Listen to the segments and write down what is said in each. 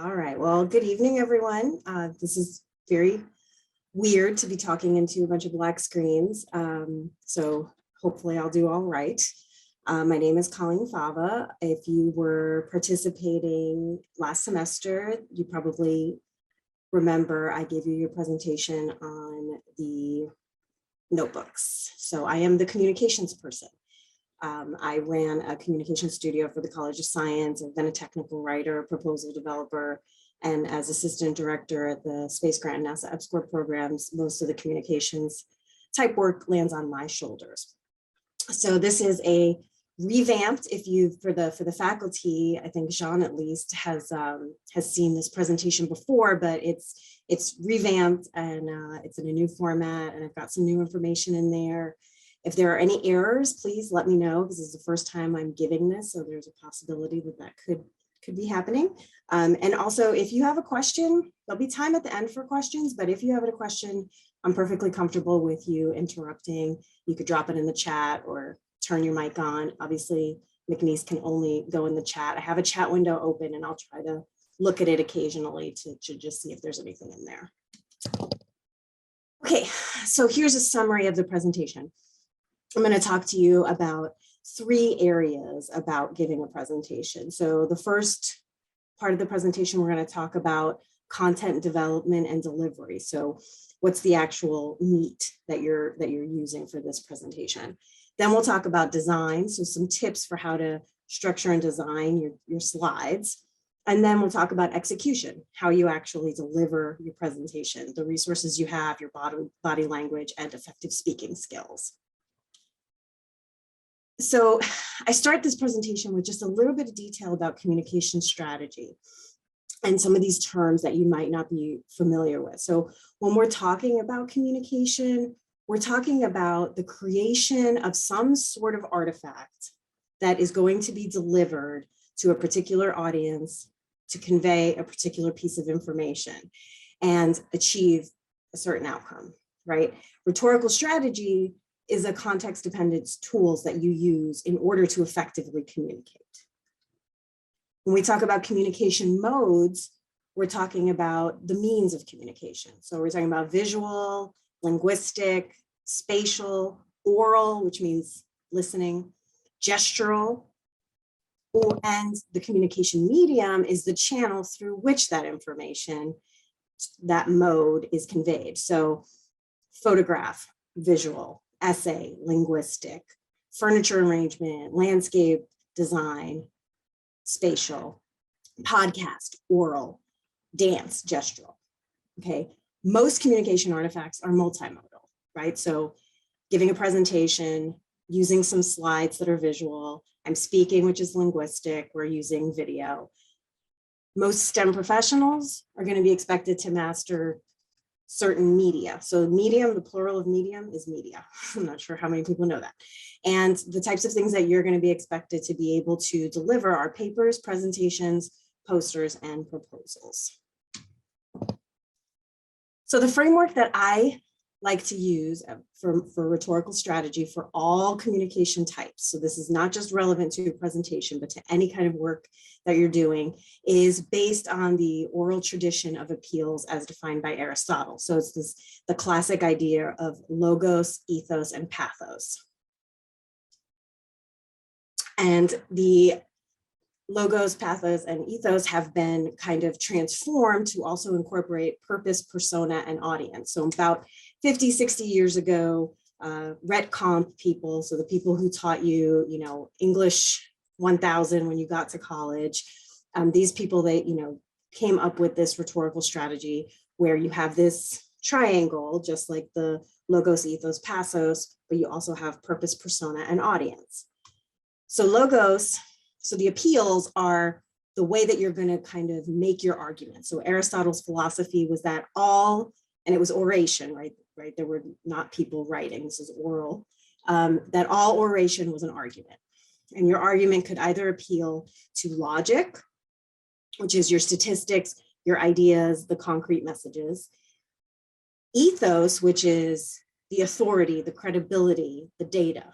All right, well, good evening, everyone. This is very weird to be talking into a bunch of black screens. So hopefully I'll do all right. My name is Colleen Fava. If you were participating last semester, you probably remember I gave you your presentation on the notebooks. So I am the communications person. I ran a communication studio for the College of Science. I've been a technical writer, proposal developer, and as assistant director at the Space Grant and NASA EPSCoR programs, most of the communications type work lands on my shoulders. So this is a revamped, for the faculty, I think Jean at least has seen this presentation before, but it's revamped and it's in a new format, and I've got some new information in there. If there are any errors, please let me know, because this is the first time I'm giving this, so there's a possibility that could be happening. And also, if you have a question, there'll be time at the end for questions, but if you have a question, I'm perfectly comfortable with you interrupting. You could drop it in the chat or turn your mic on. Obviously, McNeese can only go in the chat. I have a chat window open, and I'll try to look at it occasionally to just see if there's anything in there. Okay, so here's a summary of the presentation. I'm going to talk to you about 3 areas about giving a presentation. So the first part of the presentation, we're going to talk about content development and delivery. So what's the actual meat that you're using for this presentation? Then we'll talk about design, so some tips for how to structure and design your slides. And then we'll talk about execution, how you actually deliver your presentation, the resources you have, your body language, and effective speaking skills. So I start this presentation with just a little bit of detail about communication strategy and some of these terms that you might not be familiar with. So when we're talking about communication, we're talking about the creation of some sort of artifact that is going to be delivered to a particular audience to convey a particular piece of information and achieve a certain outcome, right? Rhetorical strategy is a context-dependent tools that you use in order to effectively communicate. When we talk about communication modes, we're talking about the means of communication. So we're talking about visual, linguistic, spatial, oral, which means listening, gestural, and the communication medium is the channel through which that information, that mode is conveyed. So photograph, visual, essay, linguistic, furniture arrangement, landscape design, spatial, podcast, oral, dance, gestural, okay? Most communication artifacts are multimodal, right? So giving a presentation, using some slides that are visual, I'm speaking, which is linguistic, we're using video. Most STEM professionals are going to be expected to master certain media. So medium, the plural of medium is media. I'm not sure how many people know that. And the types of things that you're going to be expected to be able to deliver are papers, presentations, posters, and proposals. So the framework that I like to use for rhetorical strategy for all communication types, so this is not just relevant to your presentation, but to any kind of work that you're doing, is based on the oral tradition of appeals as defined by Aristotle. So it's the classic idea of logos, ethos, and pathos. And the logos, pathos, and ethos have been kind of transformed to also incorporate purpose, persona, and audience. So about 50, 60 years ago, Rhet Comp people, so the people who taught you, English 1000 when you got to college, these people, they, came up with this rhetorical strategy where you have this triangle, just like the logos, ethos, pathos, but you also have purpose, persona, and audience. So logos, so the appeals are the way that you're going to kind of make your argument. So Aristotle's philosophy was that and it was oration, right? There were not people writing, this is oral, that all oration was an argument. And your argument could either appeal to logic, which is your statistics, your ideas, the concrete messages. Ethos, which is the authority, the credibility, the data.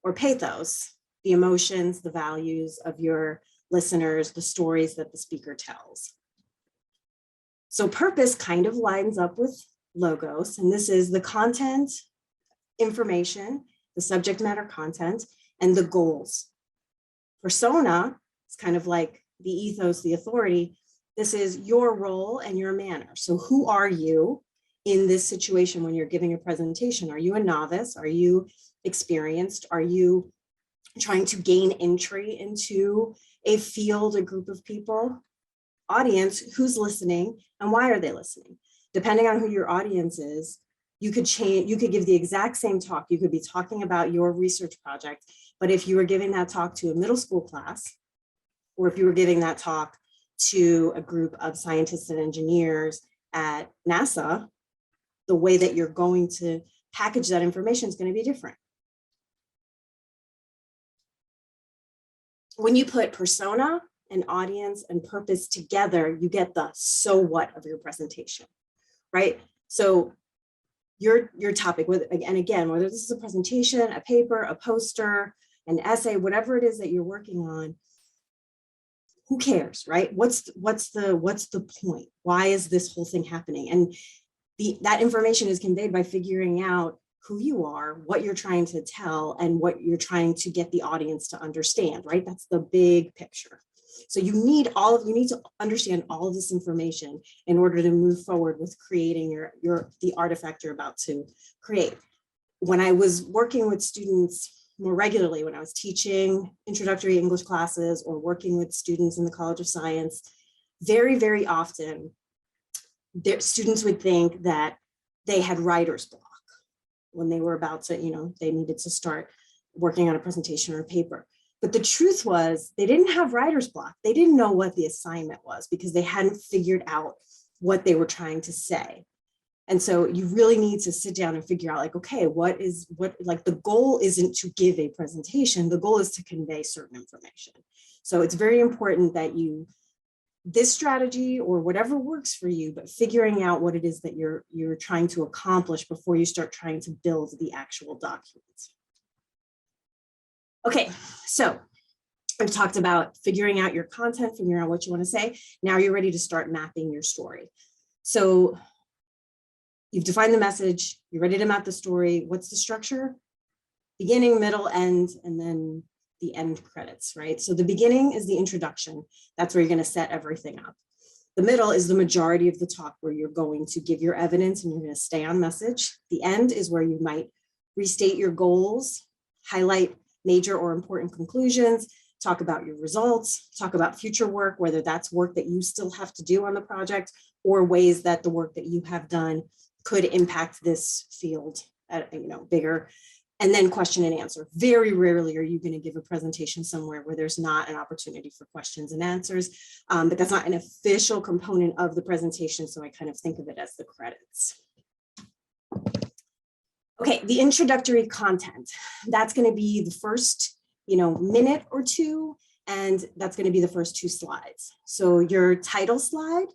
Or pathos, the emotions, the values of your listeners the stories that the speaker tells. So purpose kind of lines up with logos, and this is the content, information, the subject matter content, and the goals. Persona is kind of like the ethos, the authority. This is your role and your manner. So who are you in this situation when you're giving a presentation? Are you a novice? Are you experienced? Are you trying to gain entry into a field, a group of people? Audience, who's listening and why are they listening? Depending on who your audience is, you could change, you could give the exact same talk. You could be talking about your research project, but if you were giving that talk to a middle school class, or if you were giving that talk to a group of scientists and engineers at NASA, the way that you're going to package that information is going to be different. When you put persona and audience and purpose together, you get the so what of your presentation, right? So your topic, and again, whether this is a presentation, a paper, a poster, an essay, whatever it is that you're working on, who cares, right? What's the point? Why is this whole thing happening? And that information is conveyed by figuring out who you are, what you're trying to tell, and what you're trying to get the audience to understand, right? That's the big picture. So you need to understand all of this information in order to move forward with creating the artifact you're about to create. When I was working with students more regularly, when I was teaching introductory English classes or working with students in the College of Science, very, very often, their students would think that they had writer's block when they were about to, they needed to start working on a presentation or a paper. But the truth was they didn't have writer's block. They didn't know what the assignment was because they hadn't figured out what they were trying to say. And so you really need to sit down and figure out like, okay, the goal isn't to give a presentation. The goal is to convey certain information. So it's very important that this strategy or whatever works for you, but figuring out what it is that you're trying to accomplish before you start trying to build the actual documents. Okay, so I've talked about figuring out your content, figuring out what you want to say. Now you're ready to start mapping your story. So you've defined the message, you're ready to map the story. What's the structure? Beginning, middle, end, and then the end credits, right? So the beginning is the introduction. That's where you're going to set everything up. The middle is the majority of the talk where you're going to give your evidence and you're going to stay on message. The end is where you might restate your goals, highlight major or important conclusions, talk about your results, talk about future work, whether that's work that you still have to do on the project or ways that the work that you have done could impact this field at, bigger. And then question and answer. Very rarely are you going to give a presentation somewhere where there's not an opportunity for questions and answers, but that's not an official component of the presentation. So I kind of think of it as the credits. Okay, the introductory content. That's going to be the first, minute or two, and that's going to be the first 2 slides. So your title slide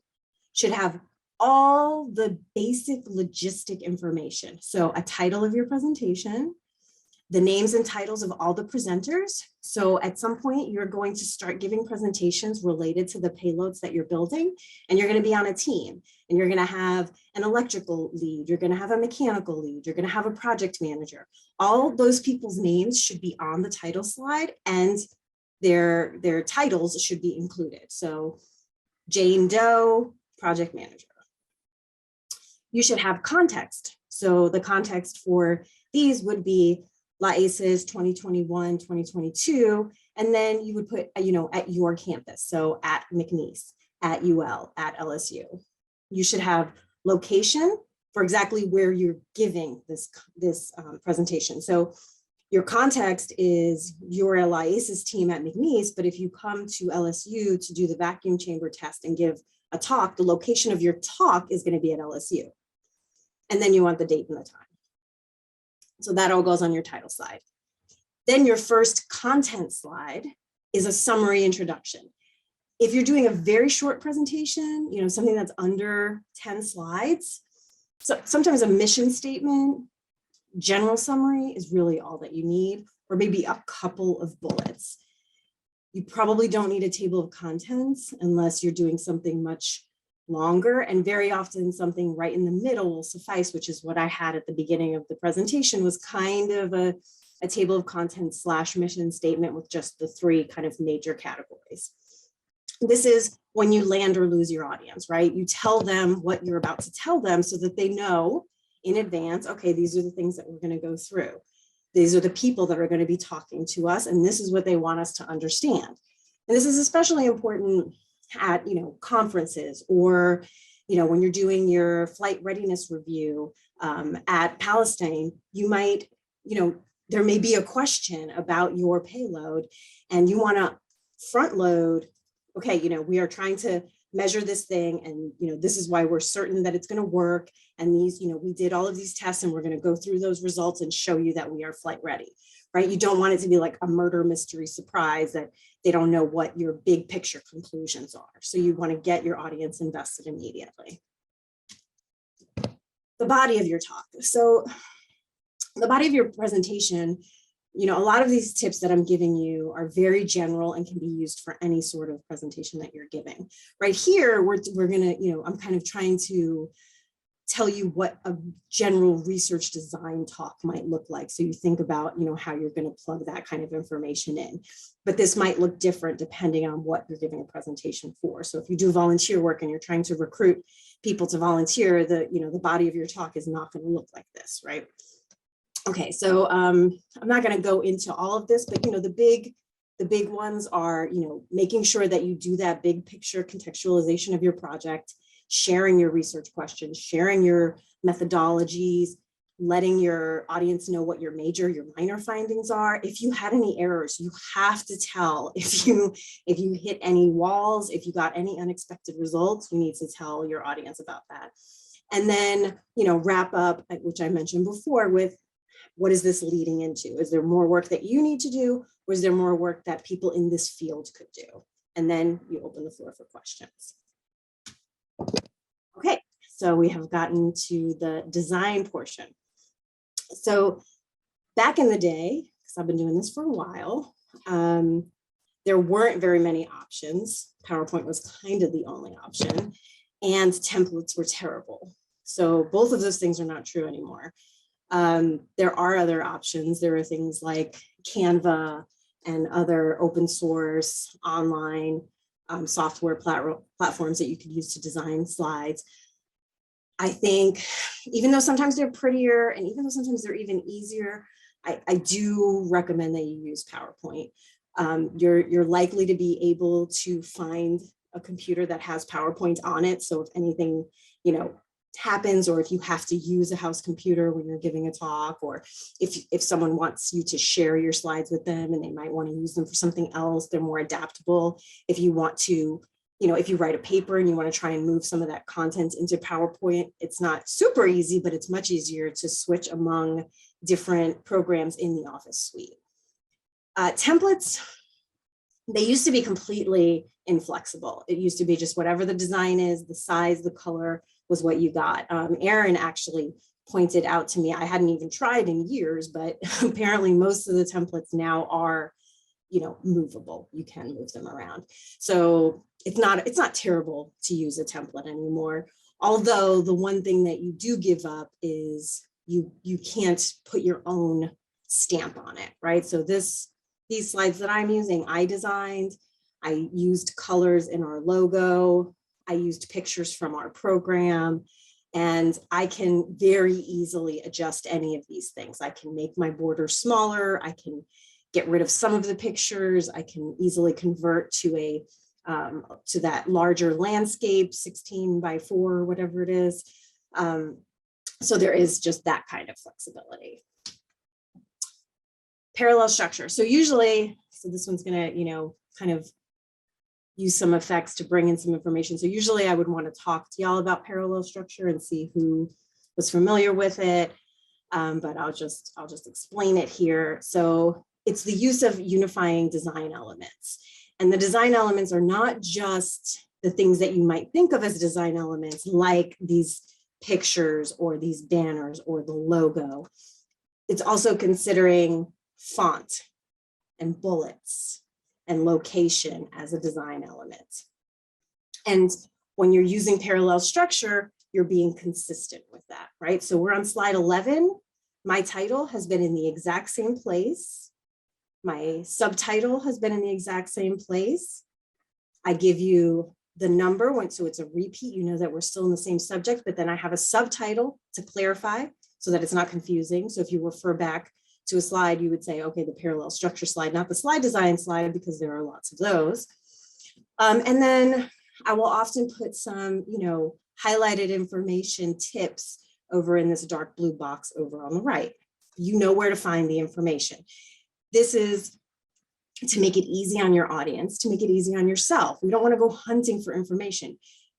should have all the basic logistic information. So a title of your presentation, the names and titles of all the presenters. So at some point, you're going to start giving presentations related to the payloads that you're building, and you're going to be on a team, and you're going to have an electrical lead, you're going to have a mechanical lead, you're going to have a project manager. All those people's names should be on the title slide, and their titles should be included. So Jane Doe, project manager. You should have context. So the context for these would be LAESIS 2021, 2022, and then you would put, at your campus. So at McNeese, at UL, at LSU. You should have location for exactly where you're giving this presentation. So your context is you're a LAESIS team at McNeese, but if you come to LSU to do the vacuum chamber test and give a talk, the location of your talk is going to be at LSU. And then you want the date and the time. So that all goes on your title slide. Then your first content slide is a summary introduction. If you're doing a very short presentation, something that's under 10 slides, so sometimes a mission statement, general summary is really all that you need, or maybe a couple of bullets. You probably don't need a table of contents unless you're doing something much longer, and very often something right in the middle will suffice, which is what I had at the beginning of the presentation, was kind of a table of contents / mission statement with just the 3 kind of major categories. This is when you land or lose your audience, right? You tell them what you're about to tell them so that they know in advance, okay, these are the things that we're going to go through. These are the people that are going to be talking to us, and this is what they want us to understand. And this is especially important at, conferences, or, when you're doing your flight readiness review at Palestine. You might, there may be a question about your payload, and you want to front load. Okay, we are trying to measure this thing, and this is why we're certain that it's going to work. And these, we did all of these tests, and we're going to go through those results and show you that we are flight ready, right? You don't want it to be like a murder mystery surprise that they don't know what your big picture conclusions are. So you want to get your audience invested immediately. The body of your talk. So the body of your presentation, a lot of these tips that I'm giving you are very general and can be used for any sort of presentation that you're giving. Right here, we're going to, I'm kind of trying to tell you what a general research design talk might look like. So you think about, how you're going to plug that kind of information in. But this might look different depending on what you're giving a presentation for. So if you do volunteer work and you're trying to recruit people to volunteer, the body of your talk is not going to look like this, right? Okay, so I'm not going to go into all of this, but the big ones are, making sure that you do that big picture contextualization of your project, sharing your research questions, sharing your methodologies, letting your audience know what your major, your minor findings are. If you had any errors, you have to tell. If you hit any walls, if you got any unexpected results, you need to tell your audience about that. And then, wrap up, which I mentioned before, with what is this leading into? Is there more work that you need to do, or is there more work that people in this field could do? And then you open the floor for questions. Okay, so we have gotten to the design portion. So back in the day, because I've been doing this for a while, there weren't very many options. PowerPoint was kind of the only option, and templates were terrible. So both of those things are not true anymore. There are other options. There are things like Canva and other open source online software platforms that you could use to design slides. I think even though sometimes they're prettier, and even though sometimes they're even easier, I do recommend that you use PowerPoint. You're likely to be able to find a computer that has PowerPoint on it. So if anything, happens, or if you have to use a house computer when you're giving a talk, or if someone wants you to share your slides with them and they might want to use them for something else, they're more adaptable. If you want to, if you write a paper and you want to try and move some of that content into PowerPoint, it's not super easy, but it's much easier to switch among different programs in the Office suite. Templates, they used to be completely inflexible. It used to be just whatever the design is, the size, the color was what you got. Erin actually pointed out to me, I hadn't even tried in years, but apparently most of the templates now are, movable. You can move them around. So it's not terrible to use a template anymore. Although the one thing that you do give up is you can't put your own stamp on it, right? So these slides that I'm using, I designed. I used colors in our logo. I used pictures from our program, and I can very easily adjust any of these things. I can make my border smaller. I can get rid of some of the pictures. I can easily convert to that larger landscape, 16:4, whatever it is. So there is just that kind of flexibility. Parallel structure. So usually, this one's gonna, kind of use some effects to bring in some information. So usually I would want to talk to y'all about parallel structure and see who was familiar with it. But I'll just explain it here. So it's the use of unifying design elements. And the design elements are not just the things that you might think of as design elements, like these pictures or these banners or the logo. It's also considering font and bullets and location as a design element. And when you're using parallel structure, you're being consistent with that, right? So we're on slide 11. My title has been in the exact same place. My subtitle has been in the exact same place. I give you the number, so it's a repeat, you know that we're still in the same subject, but then I have a subtitle to clarify so that it's not confusing. So if you refer back to a slide, you would say, okay, the parallel structure slide, not the slide design slide, because there are lots of those. And then I will often put some, highlighted information tips over in this dark blue box over on the right. You know where to find the information. This is to make it easy on your audience, to make it easy on yourself. We don't want to go hunting for information.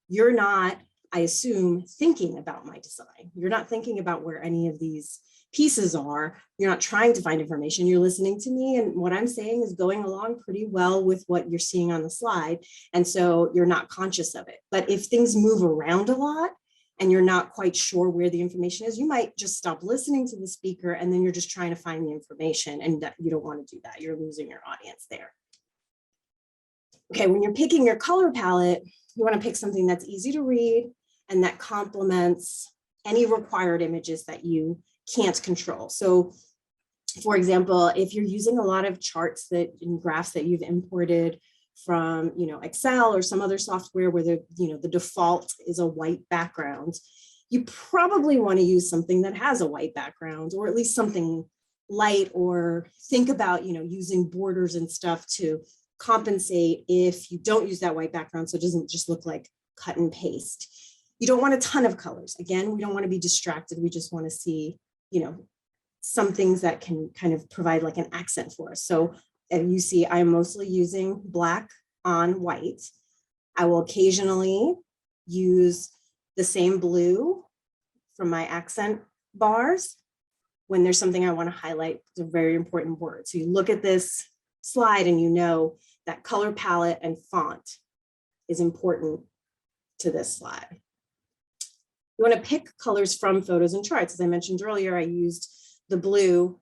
You're not, I assume, thinking about my design. You're not thinking about where any of these pieces are. You're not trying to find information. You're listening to me, and what I'm saying is going along pretty well with what you're seeing on the slide. And so you're not conscious of it. But if things move around a lot and you're not quite sure where the information is, you might just stop listening to the speaker, and then you're just trying to find the information, and you don't want to do that. You're losing your audience there. Okay, when you're picking your color palette, you want to pick something that's easy to read and that complements any required images that you can't control. So for example, if you're using a lot of charts and graphs that you've imported from Excel or some other software where the default is a white background, you probably want to use something that has a white background, or at least something light, or think about using borders and stuff to compensate if you don't use that white background, so it doesn't just look like cut and paste. You don't want a ton of colors. Again, we don't want to be distracted. We just want to see some things that can kind of provide like an accent for us. So you see, I'm mostly using black on white. I will occasionally use the same blue from my accent bars when there's something I want to highlight. It's a very important word. So you look at this slide and you know that color palette and font is important to this slide. You want to pick colors from photos and charts. As I mentioned earlier, I used the blue,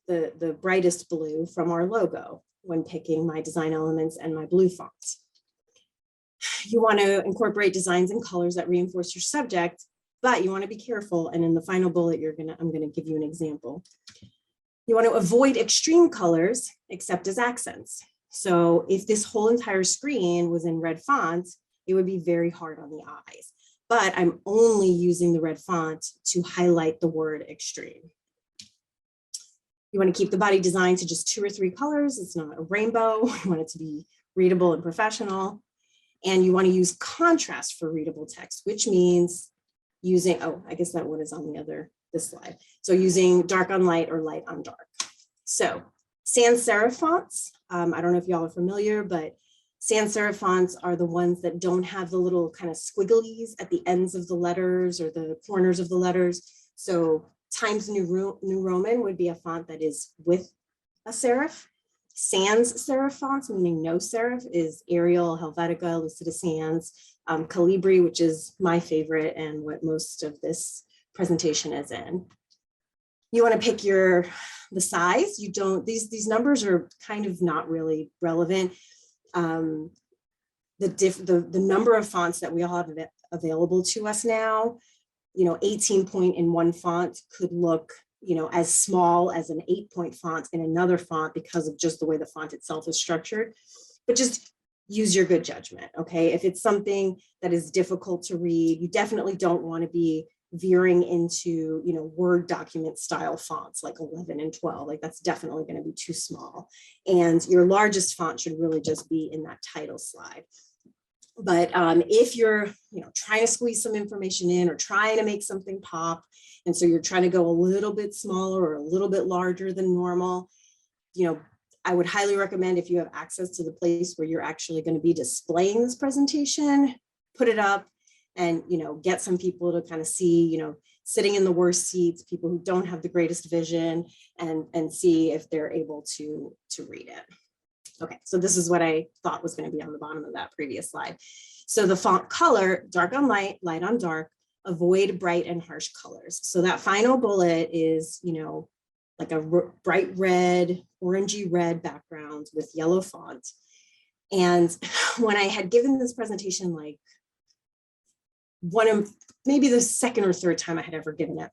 the brightest blue from our logo when picking my design elements and my blue fonts. You want to incorporate designs and colors that reinforce your subject, but you want to be careful. And in the final bullet, I'm going to give you an example. You want to avoid extreme colors except as accents. So if this whole entire screen was in red font, it would be very hard on the eyes. But I'm only using the red font to highlight the word extreme. You want to keep the body design to just 2 or 3 colors. It's not a rainbow. You want it to be readable and professional. And you want to use contrast for readable text, which means using, I guess that one is on this slide. So using dark on light or light on dark. So sans serif fonts, I don't know if y'all are familiar, but sans serif fonts are the ones that don't have the little kind of squigglies at the ends of the letters or the corners of the letters. So Times New Roman would be a font that is with a serif. Sans serif fonts, meaning no serif, is Arial, Helvetica, Lucida Sans, Calibri, which is my favorite and what most of this presentation is in. You want to pick the size. These numbers are kind of not really relevant. The number of fonts that we all have available to us now, 18 point in one font could look as small as an 8-point font in another font because of just the way the font itself is structured. But just use your good judgment, okay? If it's something that is difficult to read, you definitely don't want to be veering into Word document style fonts like 11 and 12. Like that's definitely going to be too small. And your largest font should really just be in that title slide. But if you're trying to squeeze some information in or trying to make something pop, and so you're trying to go a little bit smaller or a little bit larger than normal, I would highly recommend, if you have access to the place where you're actually going to be displaying this presentation, put it up and get some people to kind of see, sitting in the worst seats, people who don't have the greatest vision, and see if they're able to read it. Okay, so this is what I thought was going to be on the bottom of that previous slide. So the font color, dark on light, light on dark, avoid bright and harsh colors. So that final bullet is, like a bright red, orangey red background with yellow font. And when I had given this presentation, like maybe the second or third time I had ever given it,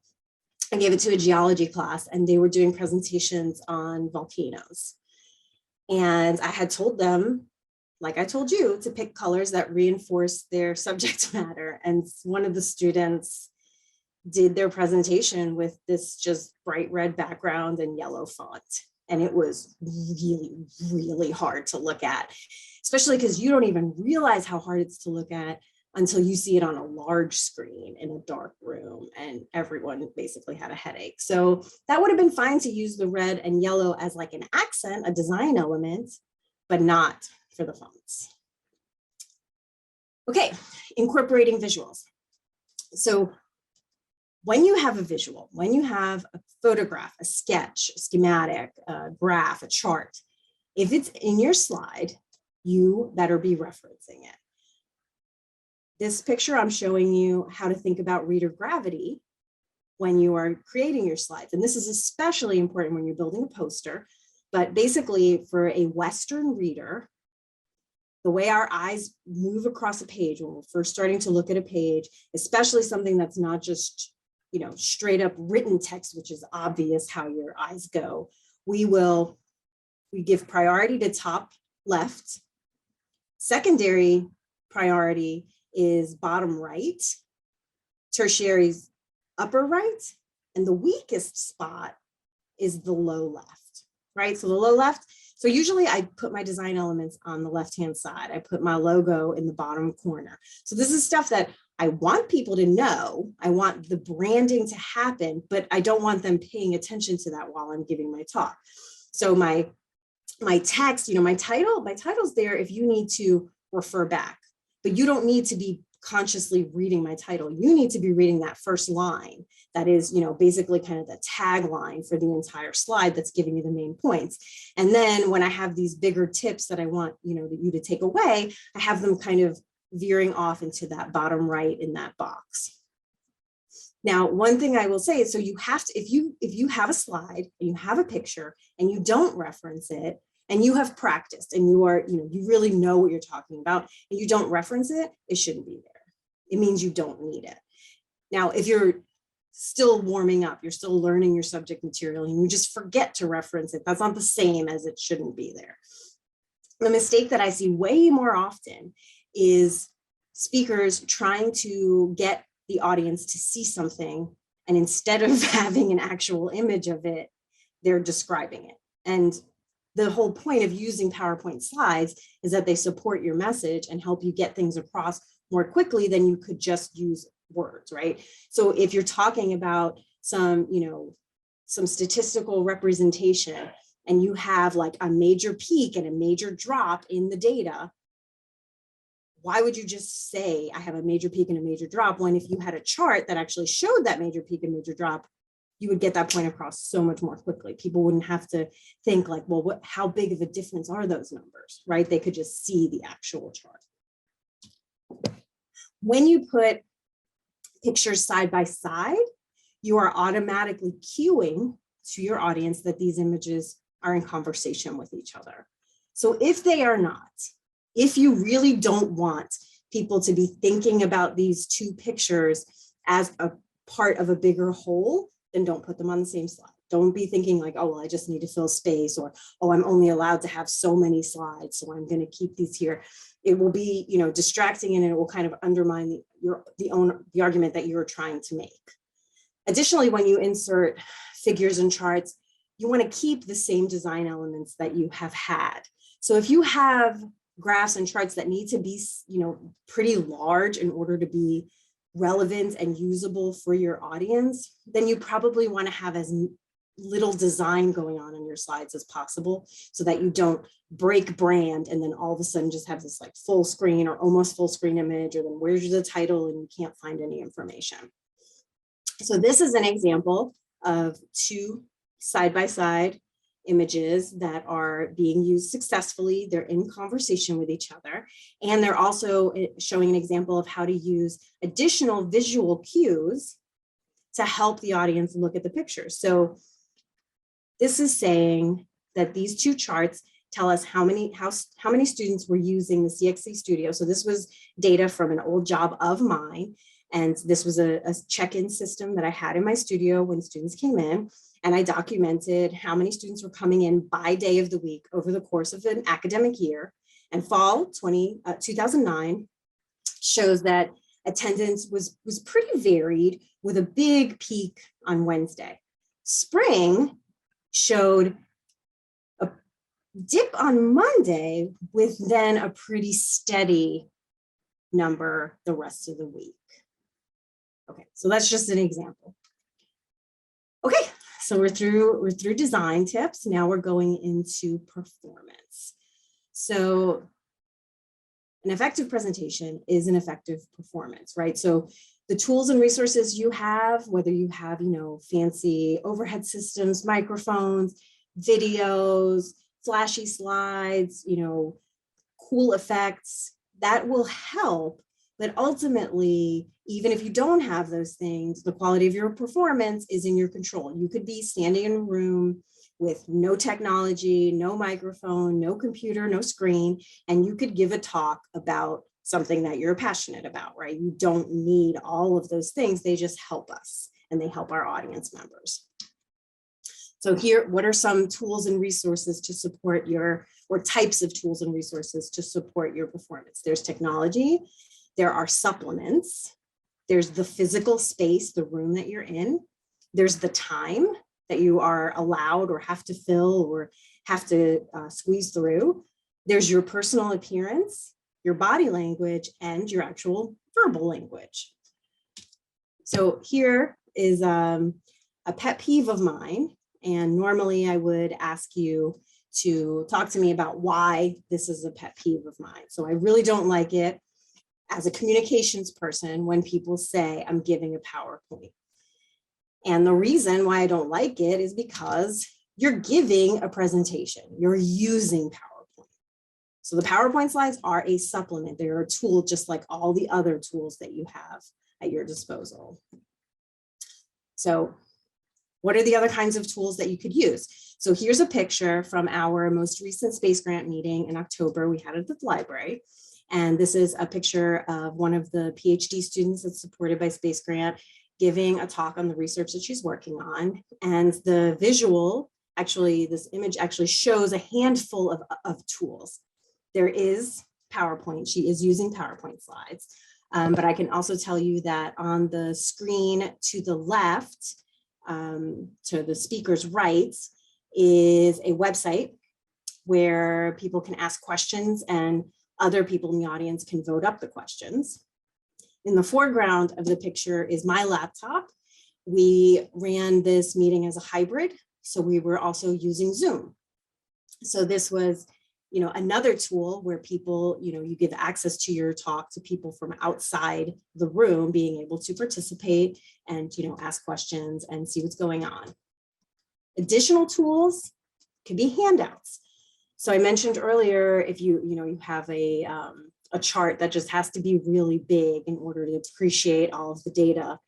I gave it to a geology class and they were doing presentations on volcanoes. And I had told them, like I told you, to pick colors that reinforce their subject matter. And one of the students did their presentation with this just bright red background and yellow font. And it was really, really hard to look at, especially because you don't even realize how hard it's to look at until you see it on a large screen in a dark room, and everyone basically had a headache. So that would have been fine to use the red and yellow as like an accent, a design element, but not for the fonts. Okay, incorporating visuals. So when you have a visual, when you have a photograph, a sketch, a schematic, a graph, a chart, if it's in your slide, you better be referencing it. This picture, I'm showing you how to think about reader gravity when you are creating your slides. And this is especially important when you're building a poster, but basically for a Western reader, the way our eyes move across a page when we're first starting to look at a page, especially something that's not just, you know, straight up written text, which is obvious how your eyes go, we give priority to top left. Secondary priority is bottom right, tertiary's upper right, and the weakest spot is the low left, right? So the low left, so usually I put my design elements on the left-hand side. I put my logo in the bottom corner. So this is stuff that I want people to know. I want the branding to happen, but I don't want them paying attention to that while I'm giving my talk. So my text, you know, my title's there if you need to refer back, but you don't need to be consciously reading my title. You need to be reading that first line. That is, you know, basically kind of the tagline for the entire slide that's giving you the main points. And then when I have these bigger tips that I want, you know, you to take away, I have them kind of veering off into that bottom right in that box. Now, one thing I will say is, so you have to, if you have a slide and you have a picture and you don't reference it, and you have practiced and you are, you know, you really know what you're talking about and you don't reference it, it shouldn't be there. It means you don't need it. Now, if you're still warming up, you're still learning your subject material and you just forget to reference it, that's not the same as it shouldn't be there. The mistake that I see way more often is speakers trying to get the audience to see something, and instead of having an actual image of it, they're describing it. And the whole point of using PowerPoint slides is that they support your message and help you get things across more quickly than you could just use words, right? So if you're talking about some, you know, some statistical representation and you have like a major peak and a major drop in the data, why would you just say I have a major peak and a major drop, when if you had a chart that actually showed that major peak and major drop, you would get that point across so much more quickly. People wouldn't have to think like, well, how big of a difference are those numbers, right? They could just see the actual chart. When you put pictures side by side, you are automatically cueing to your audience that these images are in conversation with each other. So if they are not, if you really don't want people to be thinking about these two pictures as a part of a bigger whole, then don't put them on the same slide. Don't be thinking like, oh, well, I just need to fill space, or, oh, I'm only allowed to have so many slides, so I'm going to keep these here. It will be, you know, distracting, and it will kind of undermine the argument that you're trying to make. Additionally, when you insert figures and charts, you want to keep the same design elements that you have had. So if you have graphs and charts that need to be, you know, pretty large in order to be relevant and usable for your audience, then you probably want to have as little design going on in your slides as possible, so that you don't break brand and then all of a sudden just have this like full screen or almost full screen image, or then where's the title and you can't find any information. So this is an example of two side-by-side images that are being used successfully. They're in conversation with each other, and they're also showing an example of how to use additional visual cues to help the audience look at the pictures. So this is saying that these two charts tell us how many students were using the CXC Studio. So this was data from an old job of mine. And this was a check-in system that I had in my studio when students came in. And I documented how many students were coming in by day of the week over the course of an academic year. And fall 2009 shows that attendance was pretty varied, with a big peak on Wednesday. Spring showed a dip on Monday, with then a pretty steady number the rest of the week. Okay, so that's just an example. Okay, so we're through design tips. Now we're going into performance. So an effective presentation is an effective performance, right? So the tools and resources you have, whether you have, fancy overhead systems, microphones, videos, flashy slides, cool effects, that will help. But ultimately, even if you don't have those things, the quality of your performance is in your control. You could be standing in a room with no technology, no microphone, no computer, no screen, and you could give a talk about something that you're passionate about, right? You don't need all of those things. They just help us, and they help our audience members. So here, what are some tools and resources to support or types of tools and resources to support your performance? There's technology, there are supplements, there's the physical space, the room that you're in, there's the time that you are allowed or have to fill or have to squeeze through. There's your personal appearance, your body language, and your actual verbal language. So here is a pet peeve of mine. And normally I would ask you to talk to me about why this is a pet peeve of mine. So I really don't like it as a communications person when people say I'm giving a PowerPoint. And the reason why I don't like it is because you're giving a presentation, you're using PowerPoint. So the PowerPoint slides are a supplement. They're a tool just like all the other tools that you have at your disposal. So what are the other kinds of tools that you could use? So here's a picture from our most recent Space Grant meeting in October. We had it at the library. And this is a picture of one of the PhD students that's supported by Space Grant giving a talk on the research that she's working on. And the visual, actually, this image actually shows a handful of tools. There is PowerPoint. She is using PowerPoint slides. But I can also tell you that on the screen to the left, to the speaker's right, is a website where people can ask questions and other people in the audience can vote up the questions. In the foreground of the picture is my laptop. We ran this meeting as a hybrid, so we were also using Zoom. So this was, another tool where people, you give access to your talk to people from outside the room being able to participate and, ask questions and see what's going on. Additional tools could be handouts. So I mentioned earlier, if you have a chart that just has to be really big in order to appreciate all of the data,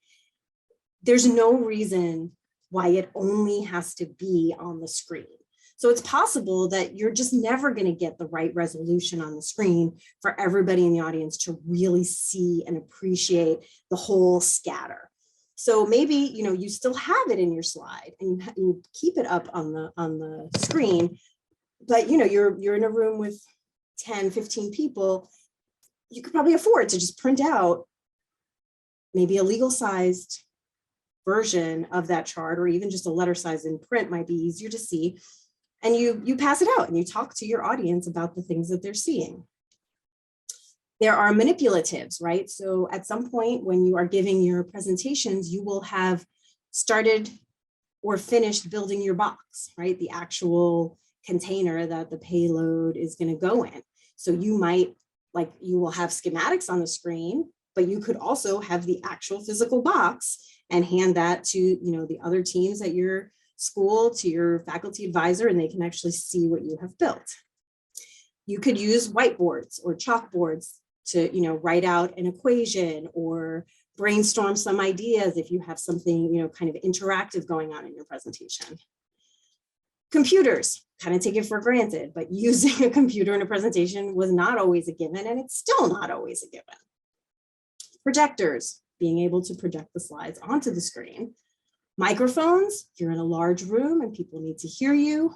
there's no reason why it only has to be on the screen. So it's possible that you're just never going to get the right resolution on the screen for everybody in the audience to really see and appreciate the whole scatter. So maybe, you still have it in your slide and you keep it up on the screen, but you're in a room with 10, 15 people. You could probably afford to just print out maybe a legal sized version of that chart, or even just a letter size in print might be easier to see. And you pass it out and you talk to your audience about the things that they're seeing. There are manipulatives, right? So at some point when you are giving your presentations, you will have started or finished building your box, right? The actual container that the payload is going to go in. So you will have schematics on the screen, but you could also have the actual physical box and hand that to, the other teams at your school, to your faculty advisor, and they can actually see what you have built. You could use whiteboards or chalkboards to, write out an equation or brainstorm some ideas if you have something, kind of interactive going on in your presentation. Computers, kind of take it for granted, but using a computer in a presentation was not always a given, and it's still not always a given. Projectors, being able to project the slides onto the screen. Microphones, if you're in a large room and people need to hear you.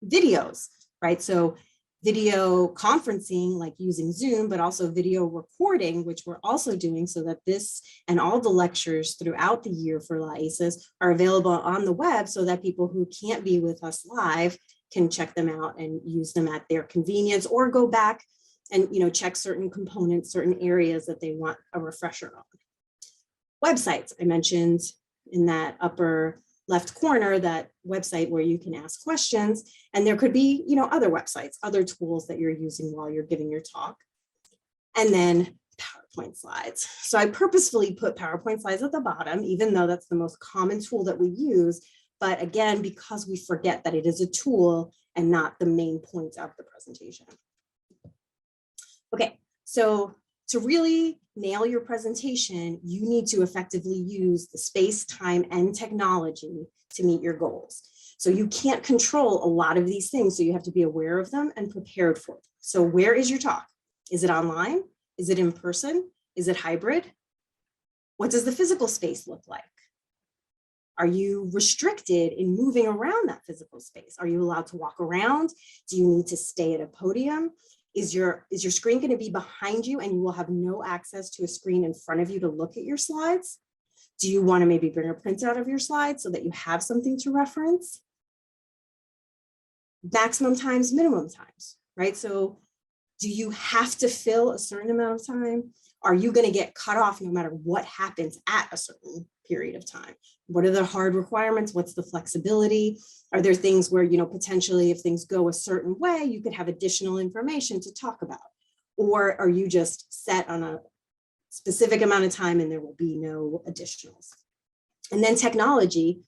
Videos, right? So video conferencing, like using Zoom, but also video recording, which we're also doing so that this and all the lectures throughout the year for LAISAS are available on the web so that people who can't be with us live can check them out and use them at their convenience, or go back and check certain components, certain areas that they want a refresher on. Websites, I mentioned in that upper left corner, that website where you can ask questions, and there could be other websites, other tools that you're using while you're giving your talk. And then PowerPoint slides. So I purposefully put PowerPoint slides at the bottom, even though that's the most common tool that we use. But again, because we forget that it is a tool and not the main point of the presentation. Okay, so to really nail your presentation, you need to effectively use the space, time, and technology to meet your goals. So you can't control a lot of these things, so you have to be aware of them and prepared for them. So where is your talk? Is it online? Is it in person? Is it hybrid? What does the physical space look like? Are you restricted in moving around that physical space? Are you allowed to walk around? Do you need to stay at a podium? Is your screen going to be behind you and you will have no access to a screen in front of you to look at your slides? Do you want to maybe bring a printout of your slides so that you have something to reference? Maximum times, minimum times, right? So do you have to fill a certain amount of time? Are you going to get cut off no matter what happens at a certain period of time? What are the hard requirements? What's the flexibility? Are there things where, potentially if things go a certain way, you could have additional information to talk about? Or are you just set on a specific amount of time and there will be no additionals? And then technology,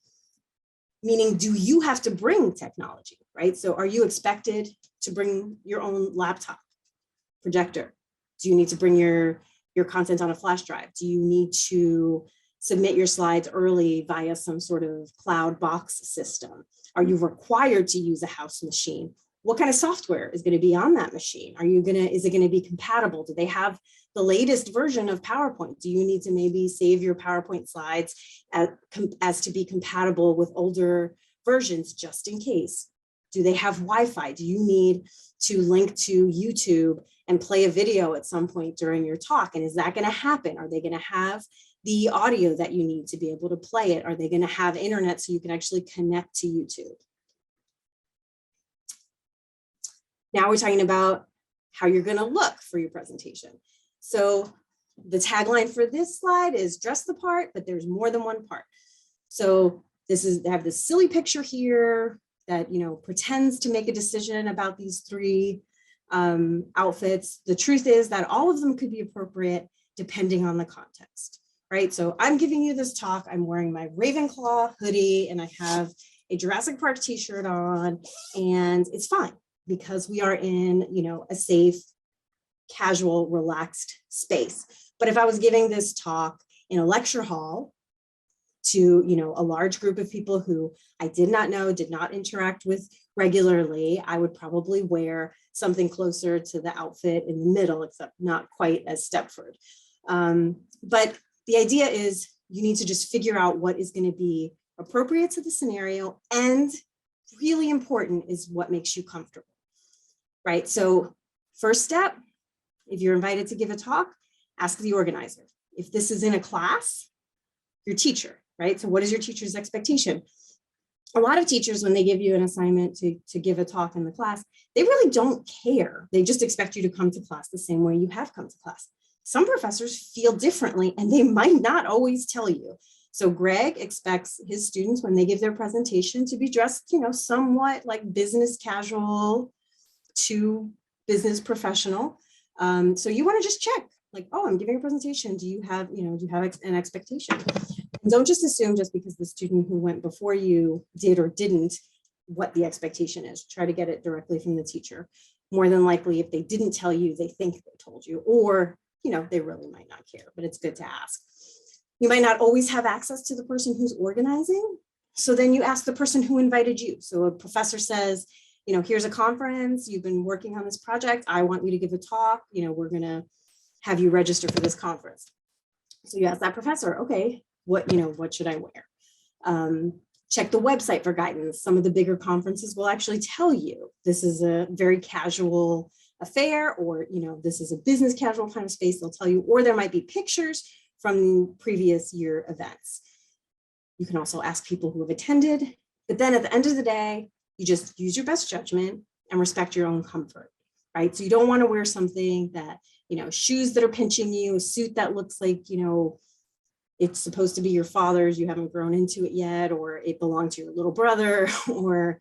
meaning do you have to bring technology, right? So are you expected to bring your own laptop, projector? Do you need to bring your content on a flash drive? Do you need to submit your slides early via some sort of cloud box system? Are you required to use a house machine? What kind of software is going to be on that machine? Is it going to be compatible? Do they have the latest version of PowerPoint? Do you need to maybe save your PowerPoint slides as to be compatible with older versions just in case? Do they have Wi-Fi? Do you need to link to YouTube and play a video at some point during your talk? And is that going to happen? Are they going to have the audio that you need to be able to play it? Are they going to have internet so you can actually connect to YouTube? Now we're talking about how you're going to look for your presentation. So the tagline for this slide is dress the part, but there's more than one part. So I have this silly picture here that pretends to make a decision about these three outfits. The truth is that all of them could be appropriate depending on the context, right? So I'm giving you this talk, I'm wearing my Ravenclaw hoodie and I have a Jurassic Park t-shirt on, and it's fine because we are in, a safe, casual, relaxed space. But if I was giving this talk in a lecture hall to, a large group of people who I did not know, did not interact with regularly, I would probably wear something closer to the outfit in the middle, except not quite as Stepford. But the idea is you need to just figure out what is going to be appropriate to the scenario, and really important is what makes you comfortable, right? So first step, if you're invited to give a talk, ask the organizer. If this is in a class, your teacher, right? So what is your teacher's expectation? A lot of teachers, when they give you an assignment to give a talk in the class, they really don't care. They just expect you to come to class the same way you have come to class. Some professors feel differently and they might not always tell you. So Greg expects his students, when they give their presentation, to be dressed, somewhat like business casual to business professional. So you want to just check, like, oh, I'm giving a presentation. Do you have an expectation? And don't just assume just because the student who went before you did or didn't what the expectation is. Try to get it directly from the teacher. More than likely, if they didn't tell you, they think they told you, or they really might not care, but it's good to ask. You might not always have access to the person who's organizing, So then you ask the person who invited you. So a professor says, here's a conference, you've been working on this project, I want you to give a talk, we're gonna have you register for this conference. So you ask that professor, okay, what should I wear? Check the website for guidance. Some of the bigger conferences will actually tell you this is a very casual affair, or this is a business casual kind of space. They'll tell you, or there might be pictures from previous year events. You can also ask people who have attended, but then at the end of the day, you just use your best judgment and respect your own comfort, right? So you don't want to wear something that, shoes that are pinching you, a suit that looks like, it's supposed to be your father's, you haven't grown into it yet, or it belonged to your little brother, or,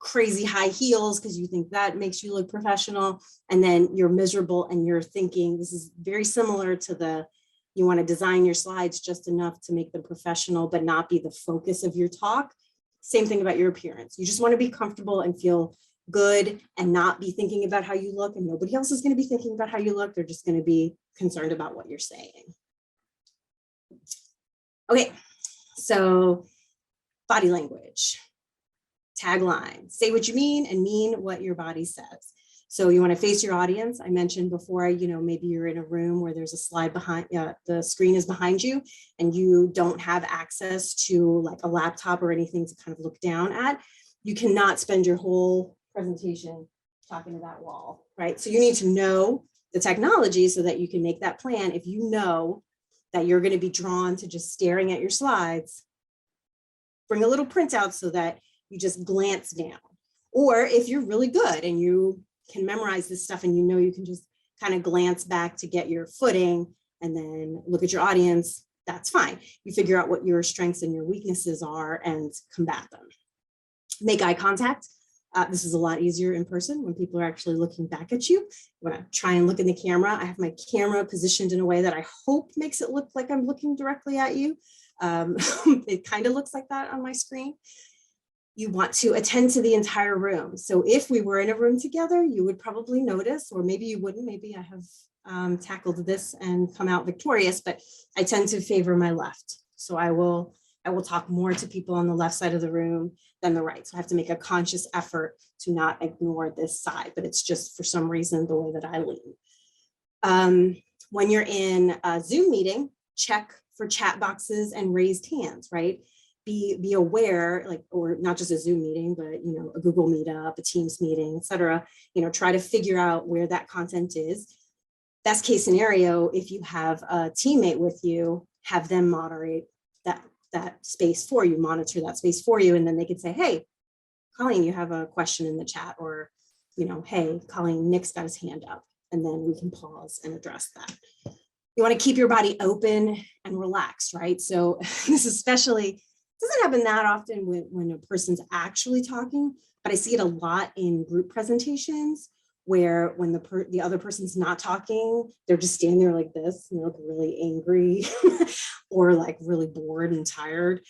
crazy high heels because you think that makes you look professional. And then you're miserable and you're thinking, this is very similar to you want to design your slides just enough to make them professional, but not be the focus of your talk. Same thing about your appearance. You just want to be comfortable and feel good and not be thinking about how you look, and nobody else is going to be thinking about how you look. They're just going to be concerned about what you're saying. Okay, so body language, tagline, say what you mean and mean what your body says. So you want to face your audience. I mentioned before, maybe you're in a room where there's a slide behind, the screen is behind you and you don't have access to like a laptop or anything to kind of look down at. You cannot spend your whole presentation talking to that wall, right? So you need to know the technology so that you can make that plan. If you know that you're going to be drawn to just staring at your slides, bring a little printout so that you just glance down. Or if you're really good and you can memorize this stuff and you can just kind of glance back to get your footing and then look at your audience, that's fine. You figure out what your strengths and your weaknesses are and combat them. Make eye contact. This is a lot easier in person when people are actually looking back at you. You want to try and look in the camera. I have my camera positioned in a way that I hope makes it look like I'm looking directly at you. It kind of looks like that on my screen. You want to attend to the entire room. So if we were in a room together, you would probably notice, or maybe you wouldn't, maybe I have tackled this and come out victorious, but I tend to favor my left. So I will talk more to people on the left side of the room than the right. So I have to make a conscious effort to not ignore this side, but it's just for some reason the way that I lean. When you're in a Zoom meeting, check for chat boxes and raised hands, right? Be aware, like, or not just a Zoom meeting, but a Google Meetup, a Teams meeting, etc. Try to figure out where that content is. Best case scenario, if you have a teammate with you, have them moderate that space for you, monitor that space for you, and then they could say, hey, Colleen, you have a question in the chat, or hey, Colleen, Nick's got his hand up, and then we can pause and address that. You want to keep your body open and relaxed, right? So this especially doesn't happen that often when a person's actually talking, but I see it a lot in group presentations where when the other person's not talking, they're just standing there like this and they look really angry or like really bored and tired.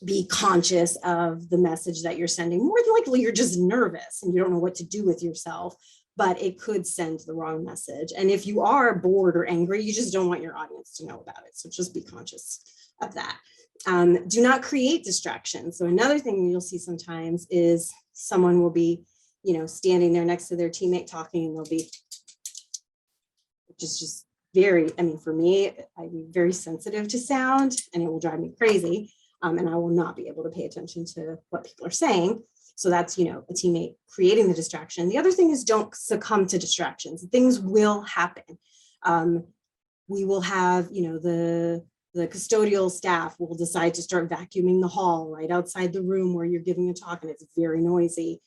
Be conscious of the message that you're sending. More than likely, you're just nervous and you don't know what to do with yourself, but it could send the wrong message. And if you are bored or angry, you just don't want your audience to know about it. So just be conscious of that. Do not create distractions. So another thing you'll see sometimes is someone will be, standing there next to their teammate talking, and they'll be just very, for me, I'm very sensitive to sound and it will drive me crazy. And I will not be able to pay attention to what people are saying. So that's, a teammate creating the distraction. The other thing is don't succumb to distractions. Things will happen. We will have, the custodial staff will decide to start vacuuming the hall right outside the room where you're giving a talk and it's very noisy.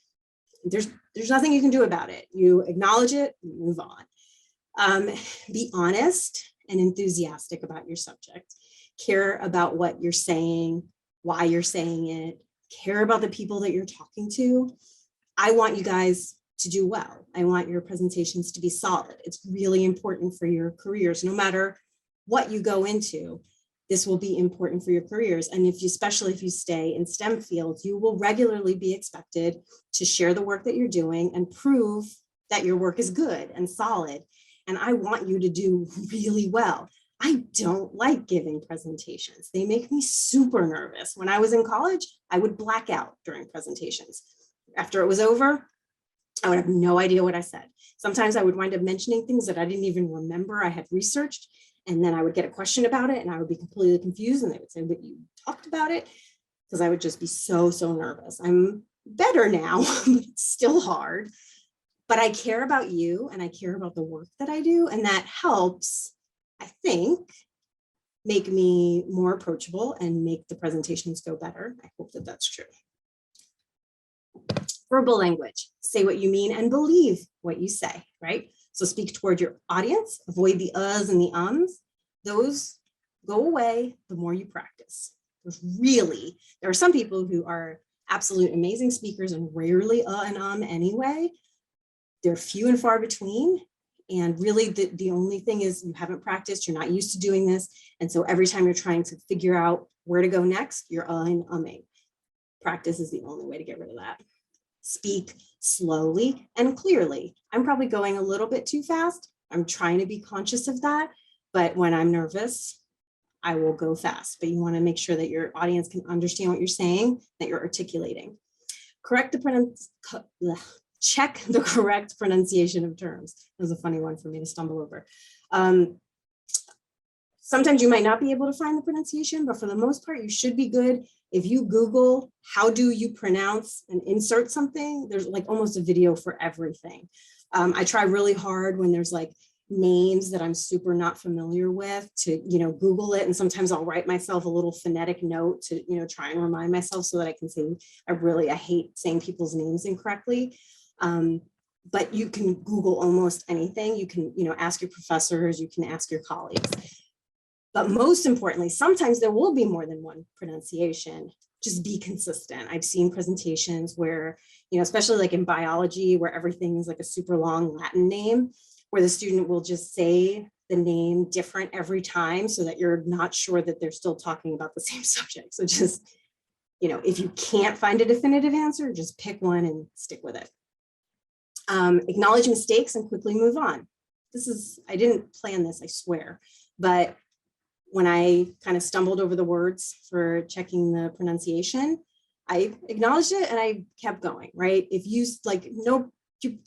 There's nothing you can do about it. You acknowledge it, move on. Be honest and enthusiastic about your subject. Care about what you're saying, why you're saying it, care about the people that you're talking to. I want you guys to do well. I want your presentations to be solid. It's really important for your careers. No matter what you go into, this will be important for your careers. And especially if you stay in STEM fields, you will regularly be expected to share the work that you're doing and prove that your work is good and solid. And I want you to do really well. I don't like giving presentations. They make me super nervous. When I was in college, I would black out during presentations. After it was over, I would have no idea what I said. Sometimes I would wind up mentioning things that I didn't even remember I had researched. And then I would get a question about it and I would be completely confused. And they would say, but you talked about it, because I would just be so nervous. I'm better now, but it's still hard. But I care about you and I care about the work that I do. And that helps, I think, make me more approachable and make the presentations go better. I hope that that's true. Verbal language, say what you mean and believe what you say, right? So speak toward your audience, avoid the uhs and the ums. Those go away the more you practice. There are some people who are absolute amazing speakers and rarely and anyway. They're few and far between. And really the only thing is you haven't practiced, you're not used to doing this. And so every time you're trying to figure out where to go next, you're and umming. Practice is the only way to get rid of that. Speak slowly and clearly. I'm probably going a little bit too fast. I'm trying to be conscious of that. But when I'm nervous, I will go fast. But you want to make sure that your audience can understand what you're saying, that you're articulating. Check the correct pronunciation of terms. That was a funny one for me to stumble over. Sometimes you might not be able to find the pronunciation, but for the most part, you should be good. If you Google, how do you pronounce and insert something, there's like almost a video for everything. I try really hard when there's like names that I'm super not familiar with to, Google it. And sometimes I'll write myself a little phonetic note to, try and remind myself so that I can say, I hate saying people's names incorrectly. But you can Google almost anything. You can, ask your professors, you can ask your colleagues. But most importantly, sometimes there will be more than one pronunciation. Just be consistent. I've seen presentations where, especially like in biology, where everything is like a super long Latin name, where the student will just say the name different every time so that you're not sure that they're still talking about the same subject. So just, if you can't find a definitive answer, just pick one and stick with it. Acknowledge mistakes and quickly move on. I didn't plan this, I swear, but when I kind of stumbled over the words for checking the pronunciation, I acknowledged it and I kept going, right? If you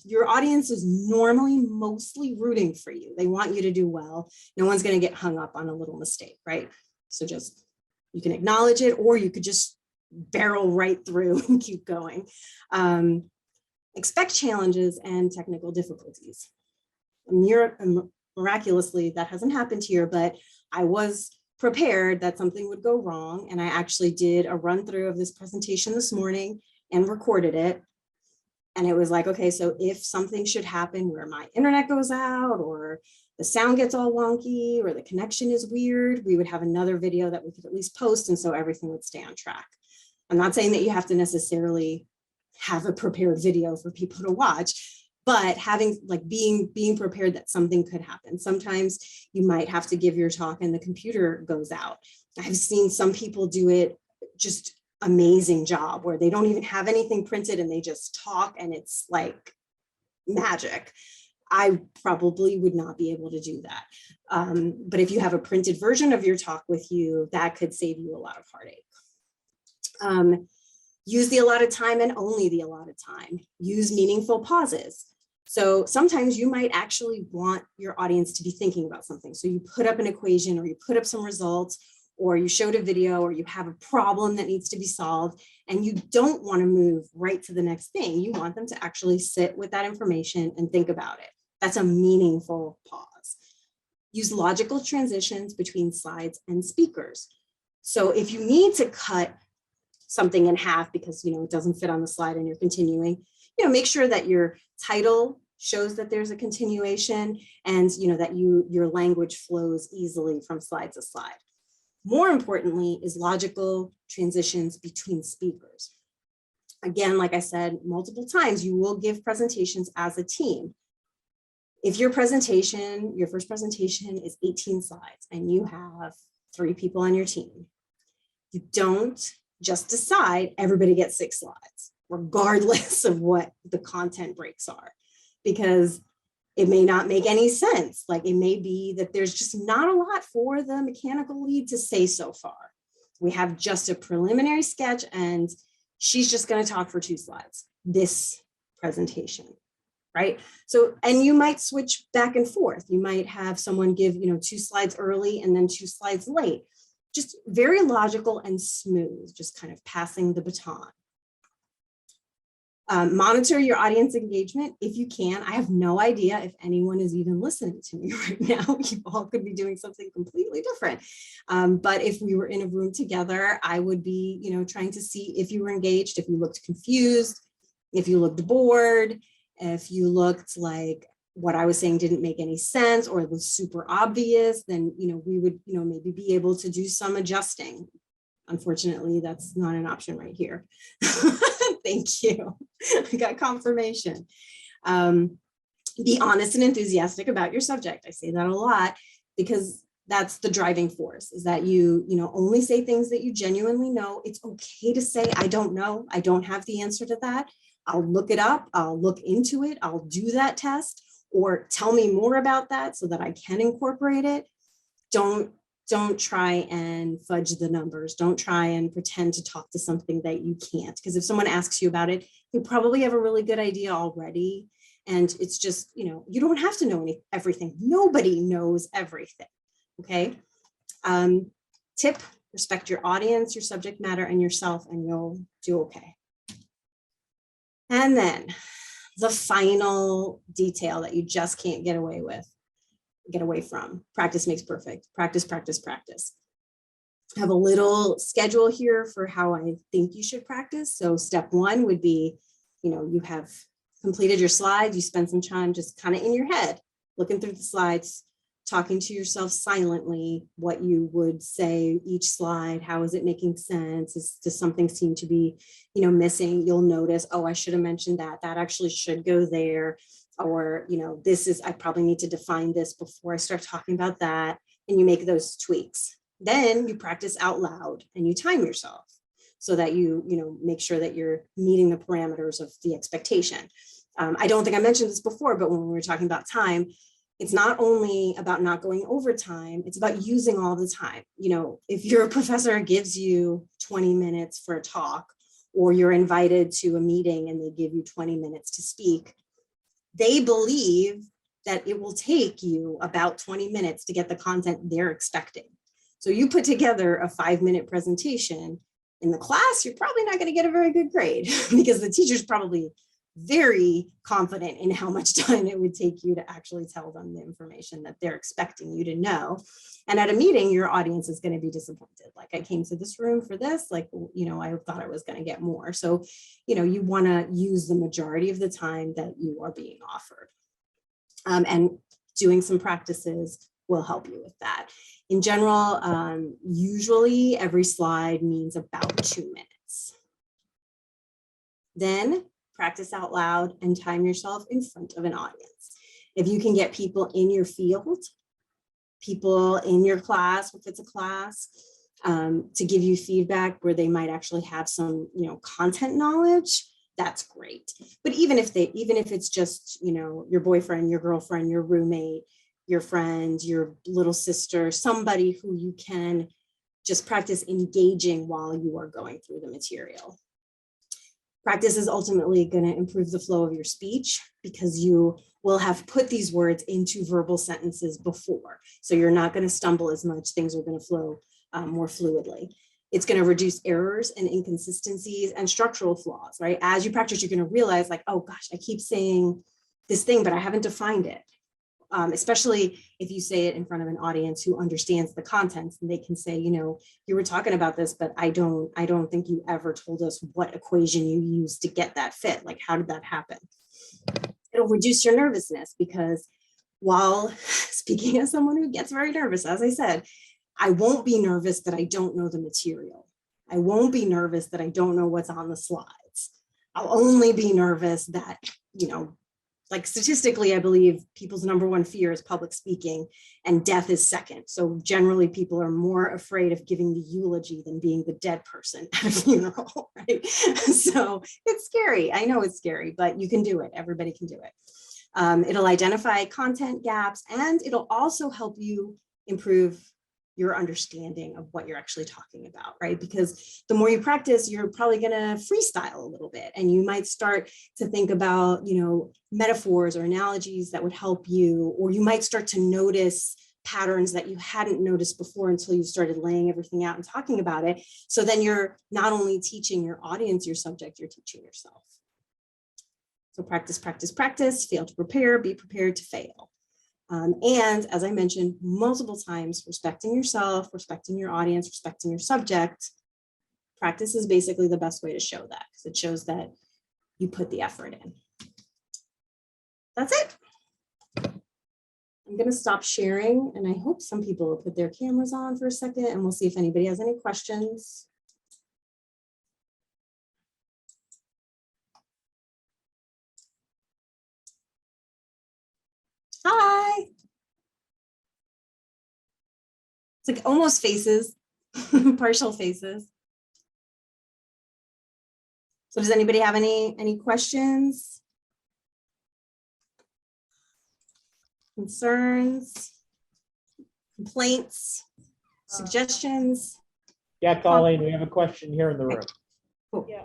your audience is normally mostly rooting for you. They want you to do well. No one's going to get hung up on a little mistake, right? So you can acknowledge it, or you could just barrel right through and keep going. Expect challenges and technical difficulties. Miraculously, that hasn't happened here, but I was prepared that something would go wrong. And I actually did a run through of this presentation this morning and recorded it. And it was like, okay, so if something should happen where my internet goes out or the sound gets all wonky or the connection is weird, we would have another video that we could at least post. And so everything would stay on track. I'm not saying that you have to necessarily have a prepared video for people to watch, but having being prepared that something could happen. Sometimes you might have to give your talk and the computer goes out. I've seen some people do it just amazing job where they don't even have anything printed and they just talk and it's like magic. I probably would not be able to do that. But if you have a printed version of your talk with you, that could save you a lot of heartache. Use the allotted time and only the allotted time. Use meaningful pauses. So sometimes you might actually want your audience to be thinking about something. So you put up an equation or you put up some results or you showed a video or you have a problem that needs to be solved and you don't want to move right to the next thing. You want them to actually sit with that information and think about it. That's a meaningful pause. Use logical transitions between slides and speakers. So if you need to cut something in half because it doesn't fit on the slide and you're continuing, make sure that your title shows that there's a continuation and that your language flows easily from slide to slide. More importantly is logical transitions between speakers. Again, like I said multiple times, you will give presentations as a team. If your first presentation is 18 slides and you have 3 people on your team, you don't just decide everybody gets 6 slides, regardless of what the content breaks are, because It may not make any sense. Like it may be that there's just not a lot for the mechanical lead to say so far. We have just a preliminary sketch and she's just going to talk for 2 slides, this presentation, right? So, and you might switch back and forth. You might have someone give, 2 slides early and then 2 slides late. Just very logical and smooth, just kind of passing the baton. Monitor your audience engagement if you can. I have no idea if anyone is even listening to me right now. You all could be doing something completely different. But if we were in a room together, I would be, trying to see if you were engaged, if you looked confused, if you looked bored, if you looked like what I was saying didn't make any sense or it was super obvious, then, we would, maybe be able to do some adjusting. Unfortunately, that's not an option right here. Thank you. I got confirmation. Be honest and enthusiastic about your subject. I say that a lot because that's the driving force, is that you only say things that you genuinely know. It's okay to say, I don't know. I don't have the answer to that. I'll look it up. I'll look into it. I'll do that test, or tell me more about that so that I can incorporate it. Don't try and fudge the numbers. Don't try and pretend to talk to something that you can't, because if someone asks you about it, you probably have a really good idea already. And it's just, you don't have to know everything. Nobody knows everything, okay? Tip, respect your audience, your subject matter, and yourself, and you'll do okay. And then the final detail that you just can't get away from. Practice makes perfect. Practice, practice, practice. I have a little schedule here for how I think you should practice. So step 1 would be, you have completed your slides. You spend some time just kind of in your head, looking through the slides, talking to yourself silently, what you would say each slide. How is it making sense? Does something seem to be, missing? You'll notice, oh, I should have mentioned that. That actually should go there. Or, I probably need to define this before I start talking about that. And you make those tweaks. Then you practice out loud and you time yourself so that you make sure that you're meeting the parameters of the expectation. I don't think I mentioned this before, but when we were talking about time, it's not only about not going over time, it's about using all the time. If your professor gives you 20 minutes for a talk, or you're invited to a meeting and they give you 20 minutes to speak, they believe that it will take you about 20 minutes to get the content they're expecting. So you put together a 5-minute presentation in the class, you're probably not going to get a very good grade because the teacher's probably very confident in how much time it would take you to actually tell them the information that they're expecting you to know. And at a meeting, your audience is going to be disappointed. Like, I came to this room for this, I thought I was going to get more. So, you want to use the majority of the time that you are being offered. And doing some practices will help you with that. In general, usually every slide means about 2 minutes. Then practice out loud and time yourself in front of an audience. If you can get people in your field, people in your class, if it's a class, to give you feedback where they might actually have some, content knowledge, that's great. But even if it's just, your boyfriend, your girlfriend, your roommate, your friend, your little sister, somebody who you can just practice engaging while you are going through the material. Practice is ultimately going to improve the flow of your speech because you will have put these words into verbal sentences before. So you're not going to stumble as much. Things are going to flow more fluidly. It's going to reduce errors and inconsistencies and structural flaws, right? As you practice, you're going to realize like, oh gosh, I keep saying this thing, but I haven't defined it. Especially if you say it in front of an audience who understands the contents, and they can say, you were talking about this, but I don't think you ever told us what equation you used to get that fit. Like, how did that happen? It'll reduce your nervousness because while speaking as someone who gets very nervous, as I said, I won't be nervous that I don't know the material. I won't be nervous that I don't know what's on the slides. I'll only be nervous that, like statistically, I believe people's number one fear is public speaking and death is second. So generally people are more afraid of giving the eulogy than being the dead person at a funeral, right? So it's scary. I know it's scary, but you can do it. Everybody can do it. It'll identify content gaps, and it'll also help you improve your understanding of what you're actually talking about, right? Because the more you practice, you're probably going to freestyle a little bit, and you might start to think about, metaphors or analogies that would help you, or you might start to notice patterns that you hadn't noticed before until you started laying everything out and talking about it. So then you're not only teaching your audience your subject, you're teaching yourself. So practice, practice, practice, fail to prepare, be prepared to fail. And as I mentioned multiple times, respecting yourself, respecting your audience, respecting your subject. Practice is basically the best way to show that, because it shows that you put the effort in. That's it. I'm going to stop sharing, and I hope some people will put their cameras on for a second, and we'll see if anybody has any questions. Hi. It's like almost faces, partial faces. So does anybody have any questions? Concerns? Complaints? Suggestions? Yeah, Colleen, we have a question here in the room. Cool. Yeah,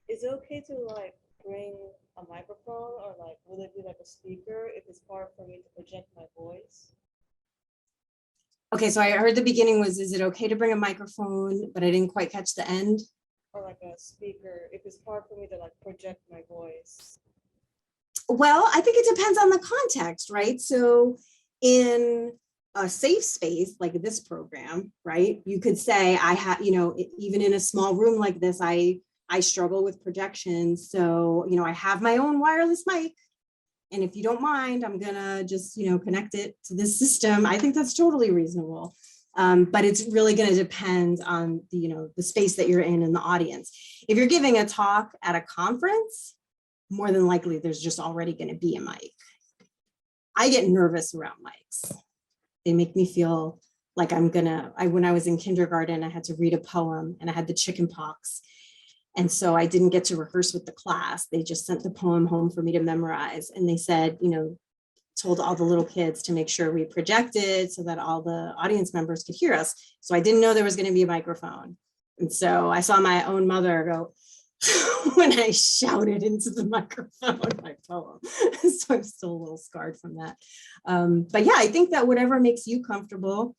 is it okay to like bring a microphone, or like will it be like a speaker if it's hard for me to project my voice? Okay, so I heard the beginning was, is it okay to bring a microphone, but I didn't quite catch the end. Or like a speaker if it's hard for me to like project my voice? Well, I think it depends on the context, right? So in a safe space like this program, right, you could say I have, even in a small room like this, I struggle with projection. So, I have my own wireless mic. And if you don't mind, I'm gonna just, connect it to this system. I think that's totally reasonable. But it's really going to depend on the space that you're in and the audience. If you're giving a talk at a conference, more than likely there's just already going to be a mic. I get nervous around mics. They make me feel like when I was in kindergarten, I had to read a poem and I had the chicken pox. And so I didn't get to rehearse with the class. They just sent the poem home for me to memorize. And they said, told all the little kids to make sure we projected so that all the audience members could hear us. So I didn't know there was going to be a microphone. And so I saw my own mother go when I shouted into the microphone my poem. So I'm still a little scarred from that. But yeah, I think that whatever makes you comfortable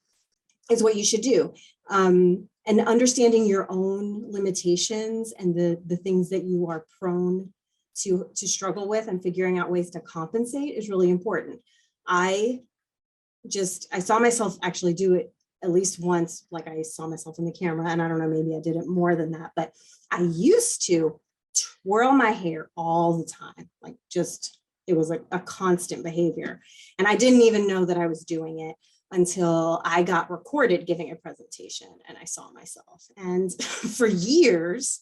is what you should do. And understanding your own limitations and the things that you are prone to struggle with, and figuring out ways to compensate is really important. I saw myself actually do it at least once, like I saw myself in the camera, and I don't know, maybe I did it more than that, but I used to twirl my hair all the time. It was like a constant behavior. And I didn't even know that I was doing it until I got recorded giving a presentation and I saw myself. And for years,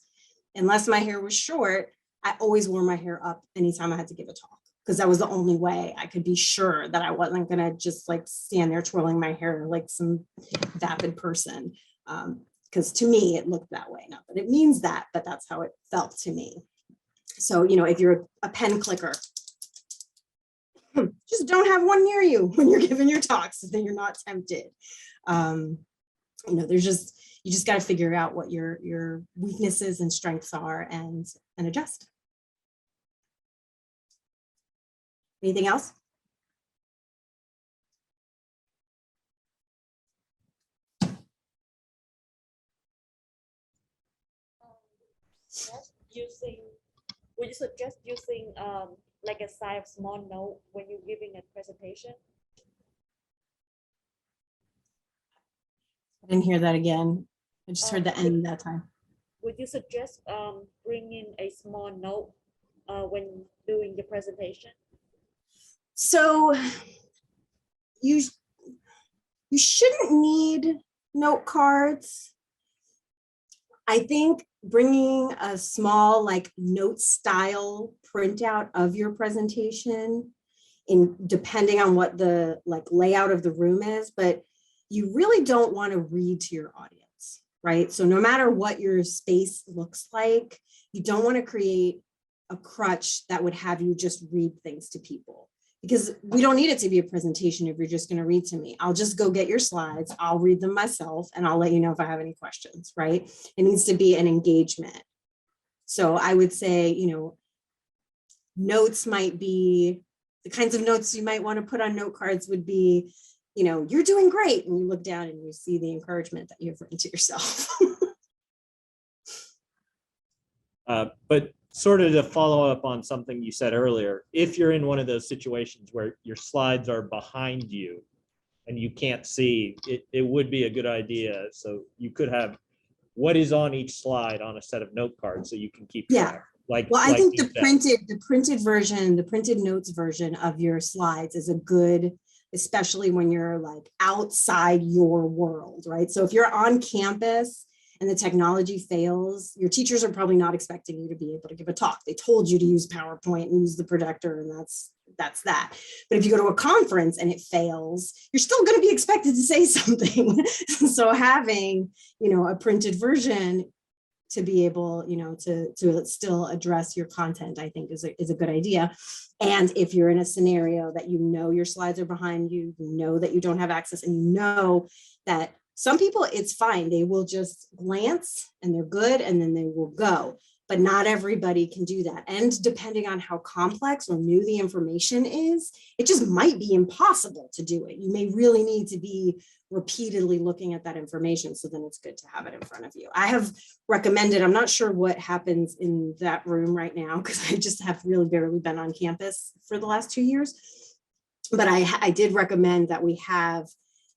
unless my hair was short, I always wore my hair up anytime I had to give a talk, because that was the only way I could be sure that I wasn't going to just like stand there twirling my hair like some vapid person. Because to me, it looked that way. Not that it means that, but that's how it felt to me. So, if you're a pen clicker, just don't have one near you when you're giving your talks so that you're not tempted. You just got to figure out what your weaknesses and strengths are and adjust. Anything else? Would you suggest using like a size of small note when you're giving a presentation? I didn't hear that again. I just heard the end that time. Would you suggest bringing a small note when doing the presentation? So you shouldn't need note cards. I think bringing a small like note style printout of your presentation, depending on what the like layout of the room is, but you really don't want to read to your audience, right? So no matter what your space looks like, you don't want to create a crutch that would have you just read things to people. because we don't need it to be a presentation if you're just going to read to me. I'll just go get your slides, I'll read them myself, and I'll let you know if I have any questions, right? It needs to be an engagement. So I would say, you know, notes might be, the kinds of notes you might want to put on note cards would be, you know, you're doing great. And you look down and you see the encouragement that you've written to yourself. But sort of to follow up on something you said earlier, if you're in one of those situations where your slides are behind you and you can't see, it would be a good idea. So you could have what is on each slide on a set of note cards so you can keep Yeah. track. Like, Well, I like think you said. the printed version, the printed notes version of your slides is a good, especially when you're like outside your world, right? So if you're on campus and the technology fails, your teachers are probably not expecting you to be able to give a talk. They told you to use PowerPoint and use the projector, and that's that. But if you go to a conference and it fails, you're still going to be expected to say something. So having, you know, a printed version to be able, you know, to still address your content, I think is a good idea. And if you're in a scenario that you know your slides are behind you, you know that you don't have access, and you know that some people, it's fine, they will just glance and they're good and then they will go. But not everybody can do that. And depending on how complex or new the information is, it just might be impossible to do it. You may really need to be repeatedly looking at that information. So then it's good to have it in front of you. I have recommended, I'm not sure what happens in that room right now, because I just have really barely been on campus for the last 2 years. But I did recommend that we have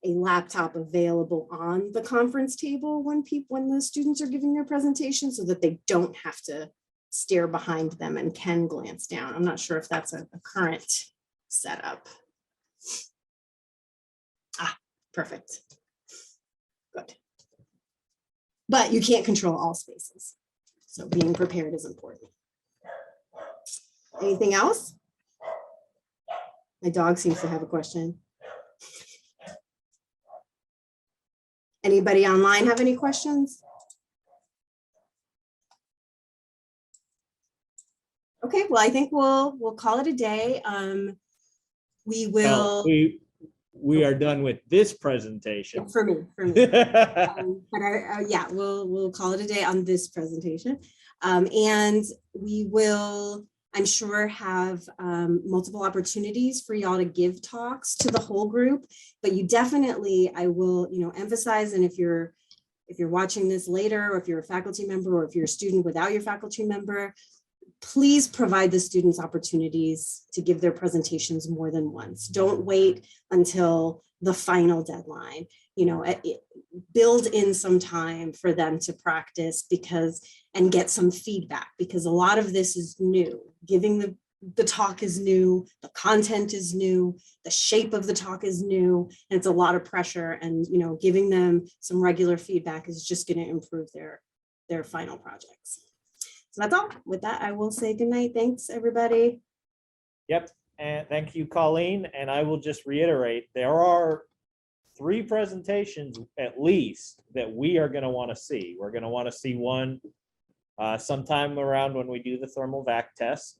a laptop available on the conference table when the students are giving their presentation, so that they don't have to stare behind them and can glance down. I'm not sure if that's a current setup. Perfect. Good. But you can't control all spaces, so being prepared is important. Anything else? My dog seems to have a question. Anybody online have any questions? Okay, well, I think we'll call it a day. We will. We are done with this presentation. For me. But yeah, we'll call it a day on this presentation. And we will, I'm sure, have multiple opportunities for y'all to give talks to the whole group, but you definitely, I will, you know, emphasize, and if you're watching this later, or if you're a faculty member, or if you're a student without your faculty member, please provide the students opportunities to give their presentations more than once. Don't wait until the final deadline. You know, build in some time for them to practice and get some feedback, because a lot of this is new. Giving the talk is new, the content is new, the shape of the talk is new, and it's a lot of pressure. And, you know, giving them some regular feedback is just going to improve their final projects. So that's all. With that, I will say good night. Thanks, everybody. Yep. And thank you, Colleen. And I will just reiterate, there are 3 presentations at least that we are going to want to see. We're going to want to see one sometime around when we do the thermal vac test.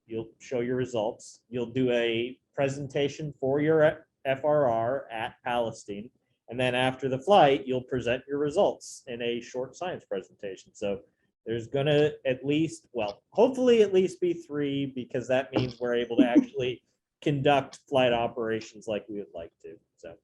You'll show your results. You'll do a presentation for your FRR at Palestine. And then after the flight, you'll present your results in a short science presentation. So there's going to hopefully at least be 3, because that means we're able to actually conduct flight operations like we would like to.